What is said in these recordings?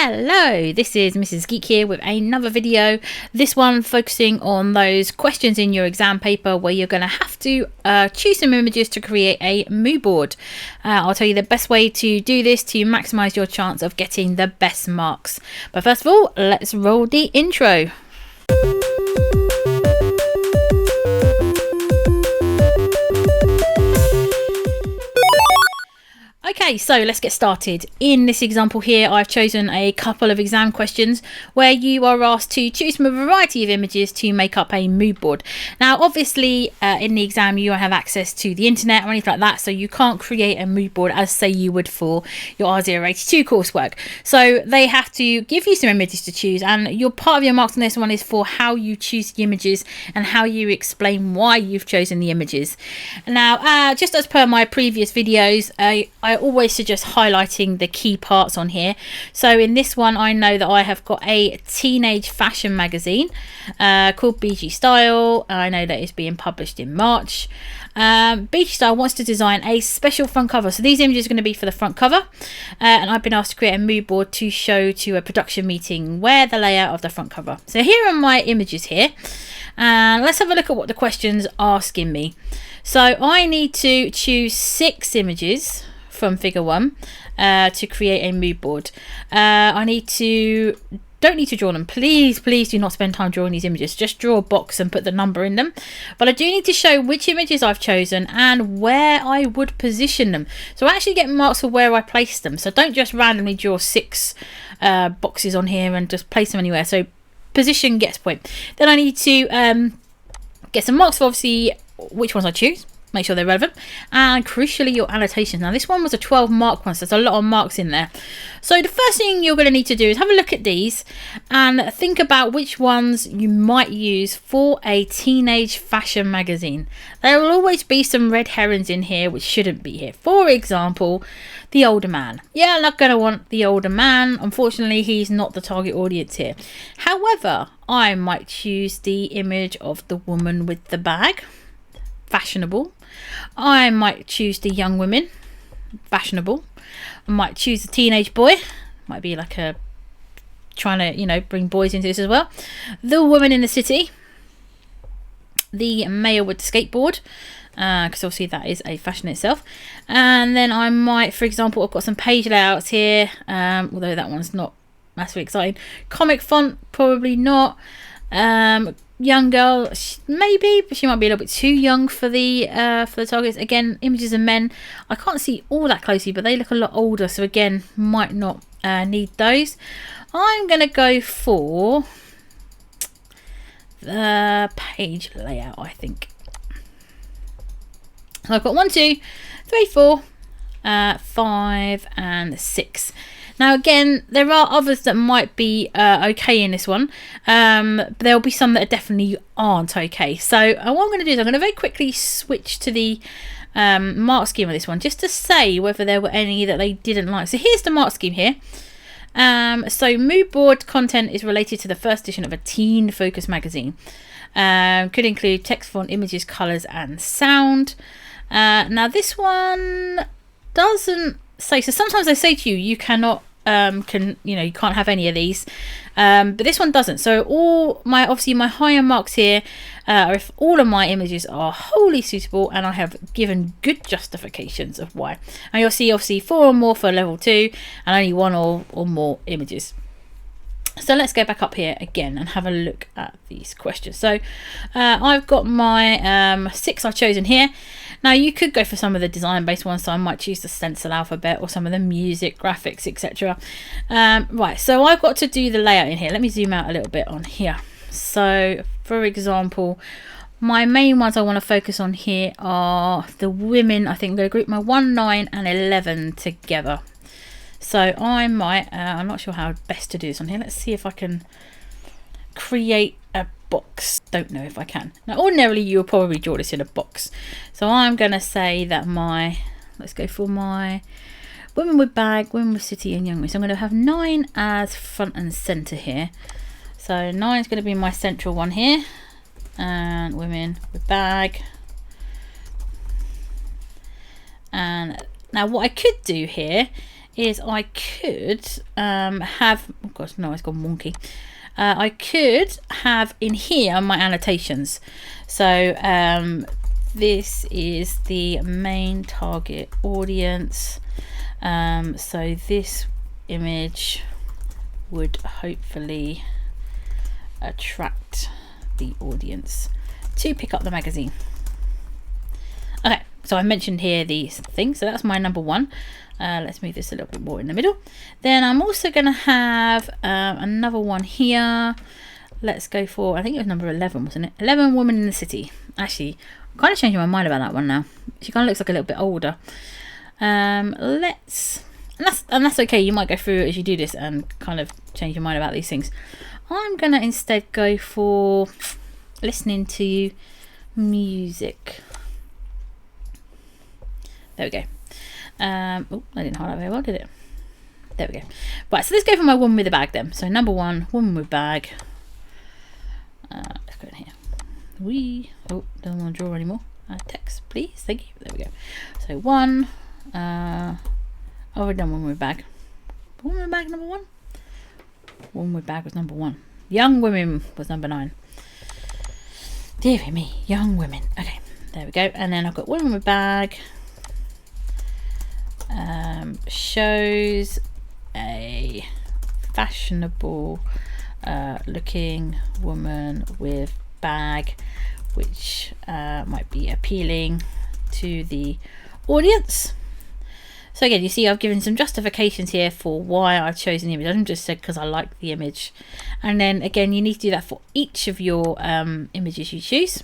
Hello, this is Mrs. Geek here with another video. This one focusing on those questions in your exam paper where you're going to have to choose some images to create a mood board. I'll tell you the best way to do this to maximize your chance of getting the best marks. But first of all, let's roll the intro. Okay, so let's get started. In this example here, I've chosen a couple of exam questions where you are asked to choose from a variety of images to make up a mood board. Now, obviously, in the exam, you don't have access to the internet or anything like that, so you can't create a mood board as, say, you would for your R082 coursework. So they have to give you some images to choose, and your part of your marks on this one is for how you choose the images and how you explain why you've chosen the images. Now, just as per my previous videos, I always suggest highlighting the key parts on here. So in this one, I know that I have got a teenage fashion magazine called BG Style. I know that it's being published in March. BG Style wants to design a special front cover. So these images are going to be for the front cover. And I've been asked to create a mood board to show to a production meeting where the layout of the front cover. So here are my images here. And let's have a look at what the question's asking me. So I need to choose 6 images from figure 1 to create a mood board. Don't need to draw them. Please do not spend time drawing these images. Just draw a box and put the number in them. But I do need to show which images I've chosen and where I would position them. So I actually get marks for where I place them. So don't just randomly draw 6 boxes on here and just place them anywhere. So position gets point. Then I need to get some marks for obviously which ones I choose. Make sure they're relevant, and crucially your annotations. Now this one was a 12 mark one, so there's a lot of marks in there. So the first thing you're going to need to do is have a look at these and think about which ones you might use for a teenage fashion magazine. There will always be some red herrings in here which shouldn't be here. For example, the older man. Yeah, I'm not going to want the older man. Unfortunately, he's not the target audience here. However, I might choose the image of the woman with the bag. Fashionable. I might choose the young women. Fashionable. I might choose the teenage boy. Might be like a trying to, you know, bring boys into this as well. The woman in the city. The male with the skateboard, because obviously that is a fashion itself. And then I might, for example, I've got some page layouts here, although that one's not massively exciting. Comic font, probably not. Young girl, maybe, but she might be a little bit too young for the targets. Again, images of men, I can't see all that closely, but they look a lot older, so again, might not need those. I'm going to go for the page layout, I think. So I've got 1, 2, 3, 4, 5, and 6. Now again, there are others that might be okay in this one. But there'll be some that definitely aren't okay. So what I'm going to do is I'm going to very quickly switch to the mark scheme of this one, just to say whether there were any that they didn't like. So here's the mark scheme here. So mood board content is related to the first edition of a teen focus magazine. Could include text, font, images, colours and sound. Now this one doesn't say, so sometimes they say to you, you cannot you can't have any of these, but this one doesn't. So obviously my higher marks here are if all of my images are wholly suitable and I have given good justifications of why. And you'll see obviously 4 or more for level 2 and only 1 or more images. So let's go back up here again and have a look at these questions. So I've got my 6 I've chosen here. Now you could go for some of the design-based ones, so I might choose the stencil alphabet or some of the music, graphics, etc. Right, so I've got to do the layout in here. Let me zoom out a little bit on here. So for example, my main ones I want to focus on here are the women. I think I'm going to group my 1, 9 and 11 together. So I might, I'm not sure how best to do this on here. Let's see if I can create a box. Don't know if I can. Now ordinarily you'll probably draw this in a box. So I'm going to say that let's go for my women with bag, women with city and young women. So I'm going to have 9 as front and centre here. So 9 is going to be my central one here. And women with bag. And now what I could do here is I could have, oh gosh, no, it's gone wonky. I could have in here my annotations. So this is the main target audience. So this image would hopefully attract the audience to pick up the magazine. Okay, so I mentioned here these things, so that's my number one. Let's move this a little bit more in the middle. Then I'm also going to have another one here. Let's go for, I think it was number 11, wasn't it? 11 Women in the City. Actually, I'm kind of changing my mind about that one now. She kind of looks like a little bit older. And that's okay. You might go through it as you do this and kind of change your mind about these things. I'm going to instead go for listening to music. There we go. Oh, I didn't highlight very well, did it? There we go. Right, so let's go for my woman with a bag then. So number one, woman with bag. Let's go in here. Don't want to draw anymore. Text, please. Thank you. There we go. So one. We've done woman with bag. Woman with bag number one. Woman with bag was number one. Young women was number 9. Dear me, young women. Okay, there we go. And then I've got woman with bag. Shows a fashionable looking woman with bag, which might be appealing to the audience. So again, you see I've given some justifications here for why I've chosen the image. I haven't just said because I like the image. And then again, you need to do that for each of your images you choose.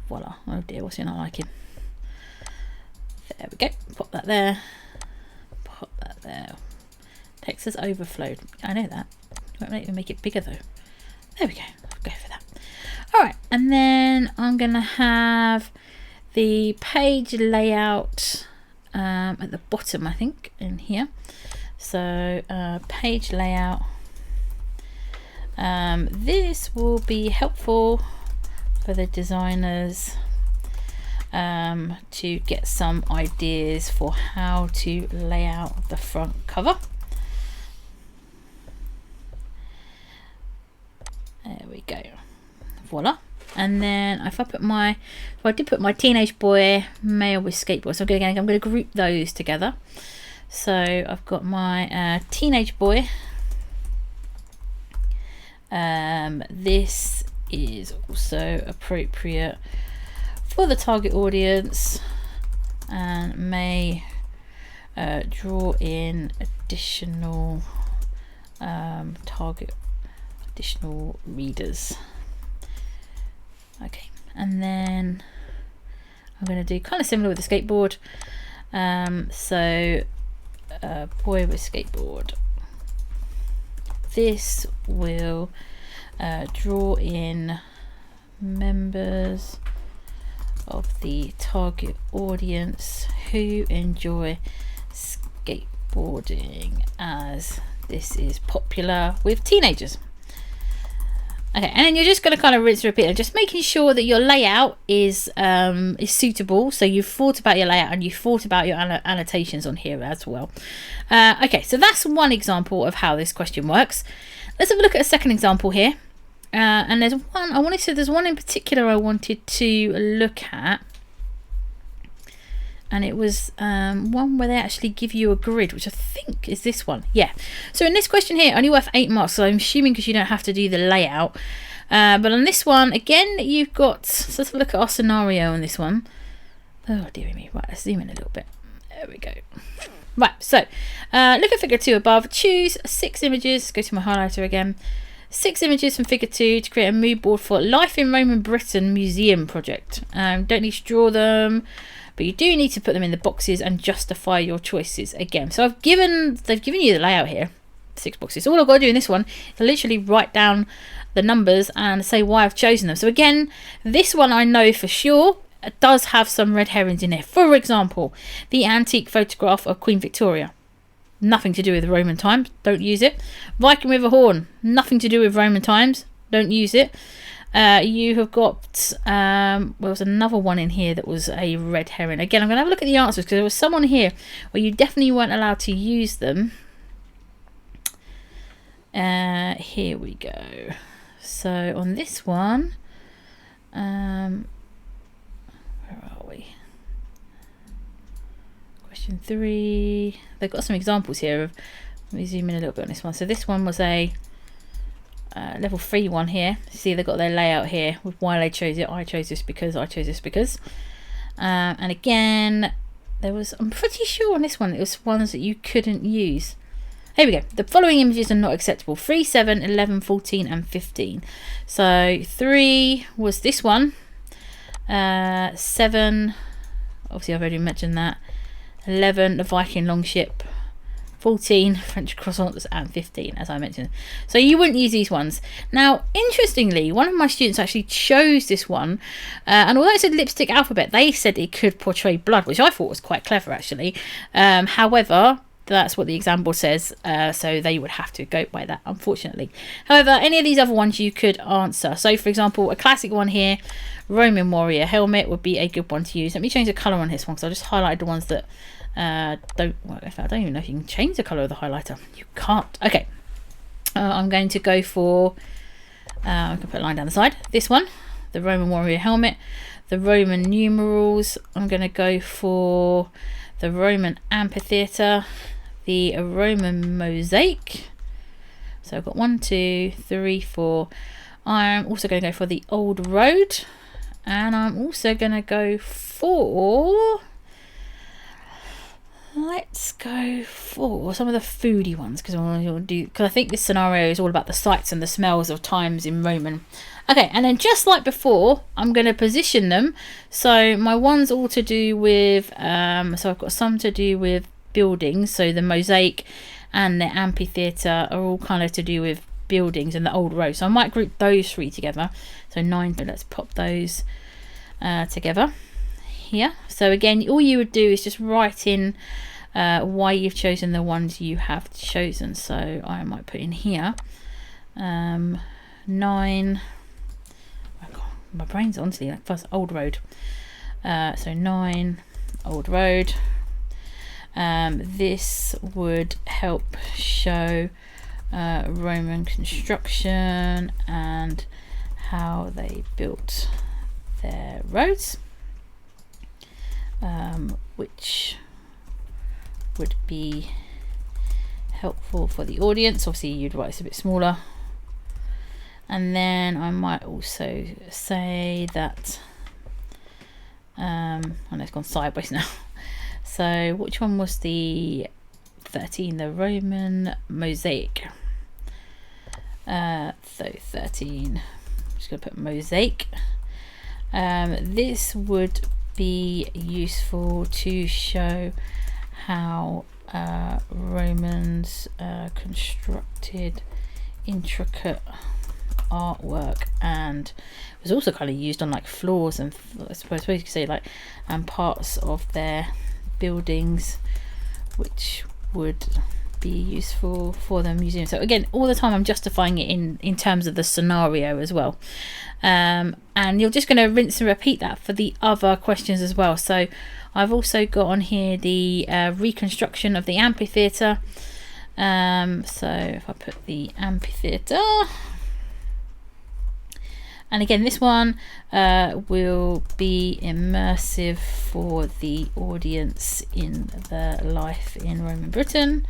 Voila. Oh dear, what's it not liking? There we go. Pop that there. Pop that there. Text has overflowed. I know that. Won't make it bigger though. There we go. I'll go for that. Alright, and then I'm going to have the page layout at the bottom, I think, in here. So page layout. This will be helpful for the designers to get some ideas for how to lay out the front cover. There we go. Voila. And then if I put my, so I did put my teenage boy male with skateboard. So I'm going to group those together. So I've got my teenage boy. This is also appropriate for the target audience and may draw in additional additional readers. Okay, and then I'm going to do kind of similar with the skateboard. Boy with skateboard. This will draw in members of the target audience who enjoy skateboarding, as this is popular with teenagers. Okay, and then you're just going to kind of rinse and repeat and just making sure that your layout is suitable. So you've thought about your layout and you've thought about your annotations on here as well. Okay, so that's one example of how this question works. Let's have a look at a second example here. And there's one in particular I wanted to look at. And it was one where they actually give you a grid, which I think is this one. Yeah. So in this question here, only worth 8 marks. So I'm assuming because you don't have to do the layout. But on this one, again, you've got... So let's have a look at our scenario on this one. Oh, dear me. Right, let's zoom in a little bit. There we go. Right, so look at figure 2 above. Choose 6 images. Go to my highlighter again. 6 images from figure 2 to create a mood board for Life in Roman Britain Museum project. Don't need to draw them, but you do need to put them in the boxes and justify your choices again. So they've given you the layout here, 6 boxes. All I've got to do in this one is literally write down the numbers and say why I've chosen them. So again, this one I know for sure does have some red herrings in there. For example, the antique photograph of Queen Victoria. Nothing to do with Roman times, don't use it. Viking with a horn, nothing to do with Roman times, don't use it. You have got, there was another one in here that was a red herring. Again, I'm going to have a look at the answers because there was some on here where you definitely weren't allowed to use them. Here we go. So on this one, where are we? Question 3. They've got some examples here of, let me zoom in a little bit on this one. So this one was a level 3 one here. See, they've got their layout here with why they chose it. I chose this because, I chose this because. And again, there was, I'm pretty sure on this one, it was ones that you couldn't use. Here we go. The following images are not acceptable. 3, 7, 11, 14 and 15. So 3 was this one. 7, obviously I've already mentioned that. 11, the Viking longship. 14, French croissants, and 15, as I mentioned. So you wouldn't use these ones. Now, interestingly, one of my students actually chose this one, and although it said lipstick alphabet, they said it could portray blood, which I thought was quite clever, actually. However, that's what the exam board says, so they would have to go by that, unfortunately. However, any of these other ones you could answer. So, for example, a classic one here, Roman warrior helmet, would be a good one to use. Let me change the colour on this one, because I just highlighted the ones that I don't even know if you can change the colour of the highlighter. You can't. Okay. I'm going to go for, I can put a line down the side. This one, the Roman warrior helmet, the Roman numerals. I'm going to go for the Roman amphitheatre, the Roman mosaic. So I've got 1, 2, 3, 4. I'm also going to go for the old road, and I'm also going to go for, let's go for some of the foodie ones, because I think this scenario is all about the sights and the smells of times in Roman. Okay, and then just like before, I'm going to position them. So my one's all to do with, so I've got some to do with buildings. So the mosaic and the amphitheatre are all kind of to do with buildings and the old road. So I might group those 3 together. So 9, but let's pop those together here. So again, all you would do is just write in why you've chosen the ones you have chosen. So I might put in here 9, oh God, my brain's honestly like first old road. So 9 old road. This would help show Roman construction and how they built their roads, which would be helpful for the audience. Obviously you'd write this a bit smaller, and then I might also say that I know it's gone sideways now. So which one was the 13? The Roman mosaic. So 13, I'm just going to put mosaic. This would be useful to show how Romans constructed intricate artwork, and it was also kind of used on like floors and I suppose you could say like parts of their buildings, which would be useful for the museum. So again, all the time I'm justifying it in terms of the scenario as well, and you're just going to rinse and repeat that for the other questions as well. So I've also got on here the reconstruction of the amphitheatre. So if I put the amphitheatre, and again this one will be immersive for the audience in the life in Roman Britain,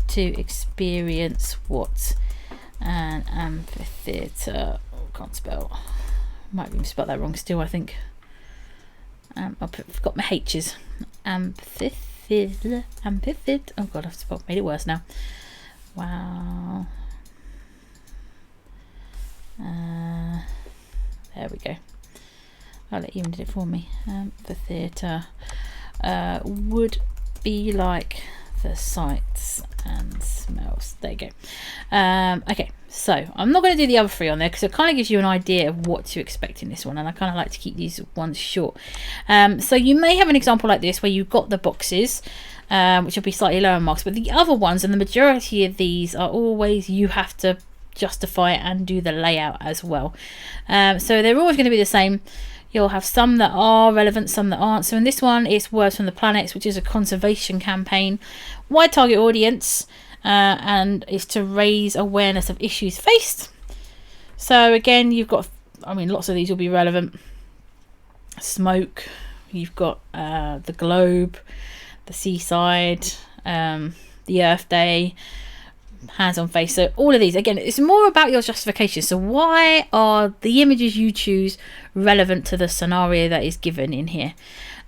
to experience what an amphitheatre, can't spell, might even spell that wrong still I think. I've forgot my H's. Amphitheatre, oh god, I've made it worse now. Wow. There we go. I'll let you did it for me. The theatre would be like the sights and smells. There you go. Okay, so I'm not going to do the other 3 on there because it kind of gives you an idea of what to expect in this one, and I kind of like to keep these ones short. So you may have an example like this where you've got the boxes, which will be slightly lower marks, but the other ones, and the majority of these, are always you have to justify it and do the layout as well. So they're always going to be the same. You'll have some that are relevant, some that aren't. So in this one, it's Words from the Planets, which is a conservation campaign. Wide target audience, and it's to raise awareness of issues faced. So again, you've got, I mean, lots of these will be relevant. Smoke, you've got the globe, the seaside, the Earth Day, hands on face. So all of these, again, it's more about your justification. So why are the images you choose relevant to the scenario that is given in here?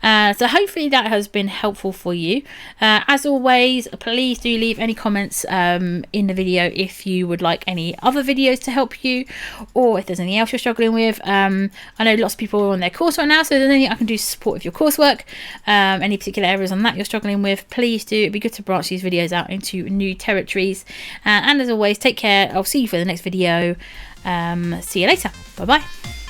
So hopefully that has been helpful for you. As always, please do leave any comments in the video if you would like any other videos to help you, or if there's anything else you're struggling with. I know lots of people are on their course right now, so if there's anything I can do to support with your coursework, any particular areas on that you're struggling with, please do. It'd be good to branch these videos out into new territories. And as always, take care. I'll see you for the next video. See you later. Bye bye.